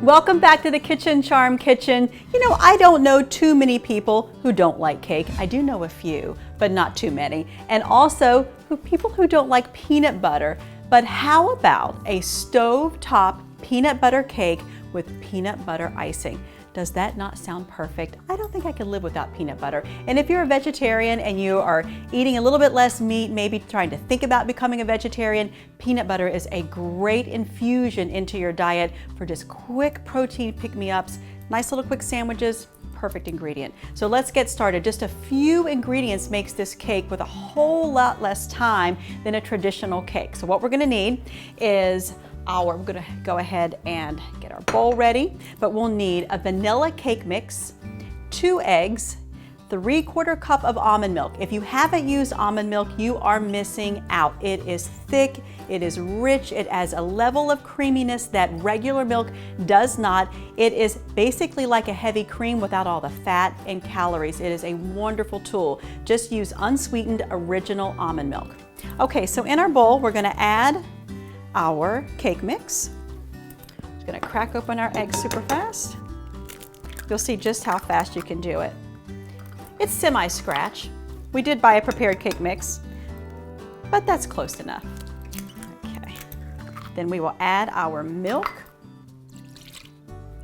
Welcome back to the Kitchen Charm Kitchen. You know, I don't know too many people who don't like cake. I do know a few, but not too many. And also people who don't like peanut butter. But how about a stove-top peanut butter cake with peanut butter icing? Does that not sound perfect? I don't think I could live without peanut butter. And if you're a vegetarian and you are eating a little bit less meat, maybe trying to think about becoming a vegetarian, peanut butter is a great infusion into your diet for just quick protein pick-me-ups, nice little quick sandwiches, perfect ingredient. So let's get started. Just a few ingredients makes this cake with a whole lot less time than a traditional cake. So what we're gonna need is we're gonna go ahead and get our bowl ready, but we'll need a vanilla cake mix, 2 eggs, 3/4 cup of almond milk. If you haven't used almond milk, you are missing out. It is thick, it is rich, it has a level of creaminess that regular milk does not. It is basically like a heavy cream without all the fat and calories. It is a wonderful tool. Just use unsweetened original almond milk. Okay, so in our bowl, we're gonna add our cake mix. Just gonna crack open our eggs super fast. You'll see just how fast you can do it. It's semi-scratch. We did buy a prepared cake mix, but that's close enough. Okay, then we will add our milk.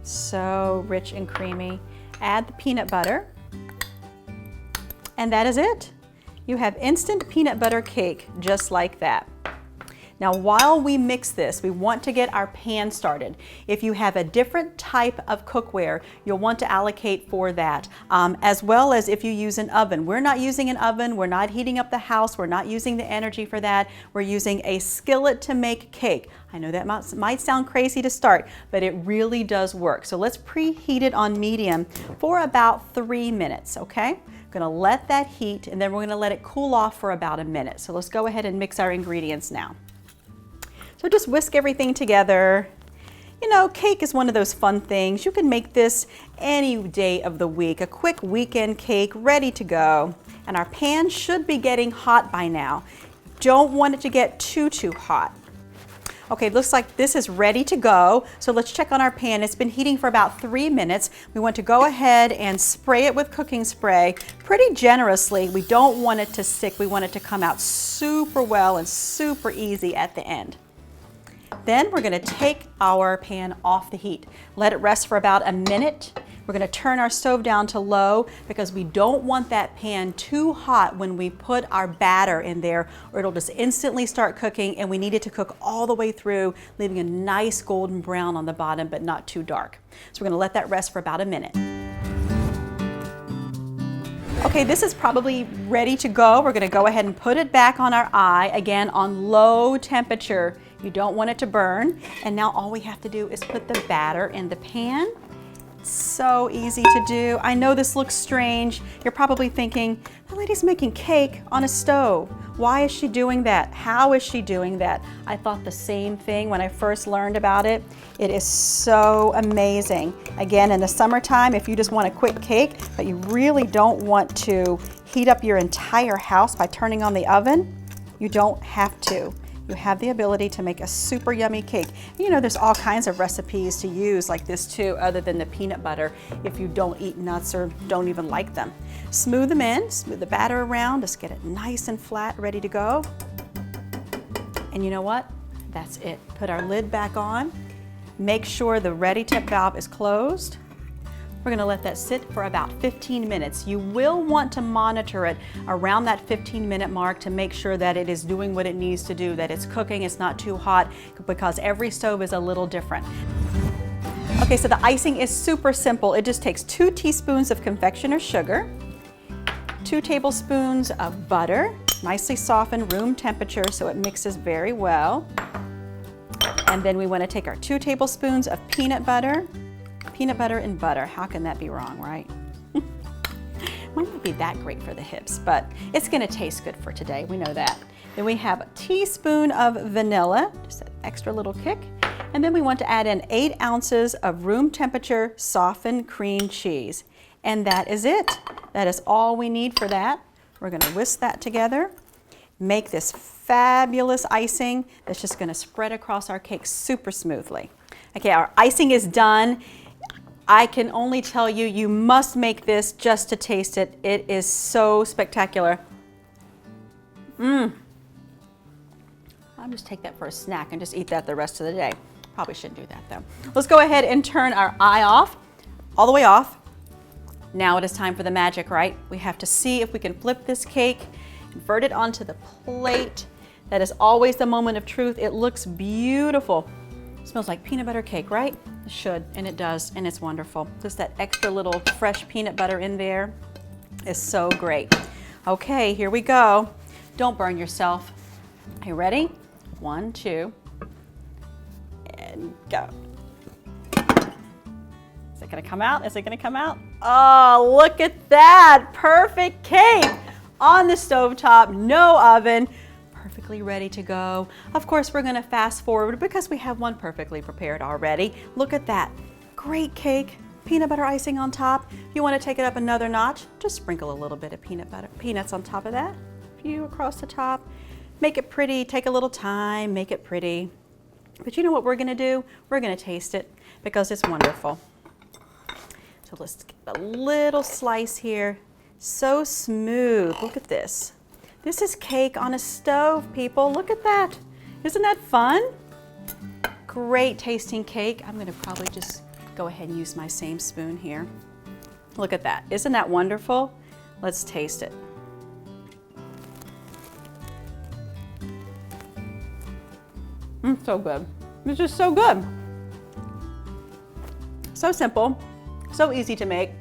So rich and creamy. Add the peanut butter, and that is it. You have instant peanut butter cake just like that. Now, while we mix this, we want to get our pan started. If you have a different type of cookware, you'll want to allocate for that, as well as if you use an oven. We're not using an oven, we're not heating up the house, we're not using the energy for that. We're using a skillet to make cake. I know that might sound crazy to start, but it really does work. So let's preheat it on medium for about 3 minutes, okay? Gonna let that heat, and then we're gonna let it cool off for about a minute. So let's go ahead and mix our ingredients now. So just whisk everything together. You know, cake is one of those fun things. You can make this any day of the week. A quick weekend cake ready to go. And our pan should be getting hot by now. Don't want it to get too hot. Okay, looks like this is ready to go. So let's check on our pan. It's been heating for about 3 minutes. We want to go ahead and spray it with cooking spray pretty generously. We don't want it to stick. We want it to come out super well and super easy at the end. Then we're gonna take our pan off the heat. Let it rest for about a minute. We're gonna turn our stove down to low because we don't want that pan too hot when we put our batter in there, or it'll just instantly start cooking, and we need it to cook all the way through, leaving a nice golden brown on the bottom, but not too dark. So we're gonna let that rest for about a minute. Okay, this is probably ready to go. We're gonna go ahead and put it back on our eye, again on low temperature. You don't want it to burn. And now all we have to do is put the batter in the pan. It's so easy to do. I know this looks strange. You're probably thinking, that lady's making cake on a stove. Why is she doing that? How is she doing that? I thought the same thing when I first learned about it. It is so amazing. Again, in the summertime, if you just want a quick cake, but you really don't want to heat up your entire house by turning on the oven, you don't have to. You have the ability to make a super yummy cake. You know, there's all kinds of recipes to use like this too, other than the peanut butter, if you don't eat nuts or don't even like them. Smooth them in, smooth the batter around, just get it nice and flat, ready to go. And you know what? That's it. Put our lid back on. Make sure the ready tip valve is closed. We're gonna let that sit for about 15 minutes. You will want to monitor it around that 15-minute mark to make sure that it is doing what it needs to do, that it's cooking, it's not too hot, because every stove is a little different. Okay, so the icing is super simple. It just takes 2 teaspoons of confectioner's sugar, 2 tablespoons of butter, nicely softened, room temperature, so it mixes very well. And then we want to take our 2 tablespoons of peanut butter. Peanut butter and butter, how can that be wrong, right? Might not be that great for the hips, but it's gonna taste good for today, we know that. Then we have a teaspoon of vanilla, just an extra little kick. And then we want to add in 8 ounces of room temperature softened cream cheese. And that is it. That is all we need for that. We're gonna whisk that together. Make this fabulous icing that's just gonna spread across our cake super smoothly. Okay, our icing is done. I can only tell you, you must make this just to taste it. It is so spectacular. I'll just take that for a snack and just eat that the rest of the day. Probably shouldn't do that though. Let's go ahead and turn our eye off, all the way off. Now it is time for the magic, right? We have to see if we can flip this cake, invert it onto the plate. That is always the moment of truth. It looks beautiful. It smells like peanut butter cake, right? It should, and it does, and it's wonderful. Just that extra little fresh peanut butter in there is so great. Okay, here we go. Don't burn yourself. Are you ready? 1, 2, and go. Is it gonna come out? Is it gonna come out? Oh, look at that, perfect cake on the stovetop, no oven. Perfectly ready to go. Of course, we're gonna fast forward because we have one perfectly prepared already. Look at that, great cake, peanut butter icing on top. If you wanna take it up another notch, just sprinkle a little bit of peanuts on top of that. A few across the top. Make it pretty, take a little time, make it pretty. But you know what we're gonna do? We're gonna taste it because it's wonderful. So let's get a little slice here. So smooth, look at this. This is cake on a stove, people. Look at that. Isn't that fun? Great tasting cake. I'm gonna probably just go ahead and use my same spoon here. Look at that. Isn't that wonderful? Let's taste it. So good. It's just so good. So simple, so easy to make.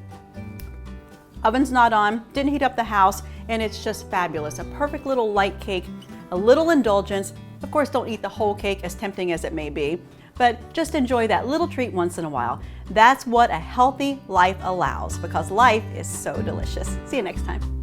Oven's not on, didn't heat up the house, and it's just fabulous. A perfect little light cake, a little indulgence. Of course, don't eat the whole cake, as tempting as it may be, but just enjoy that little treat once in a while. That's what a healthy life allows, because life is so delicious. See you next time.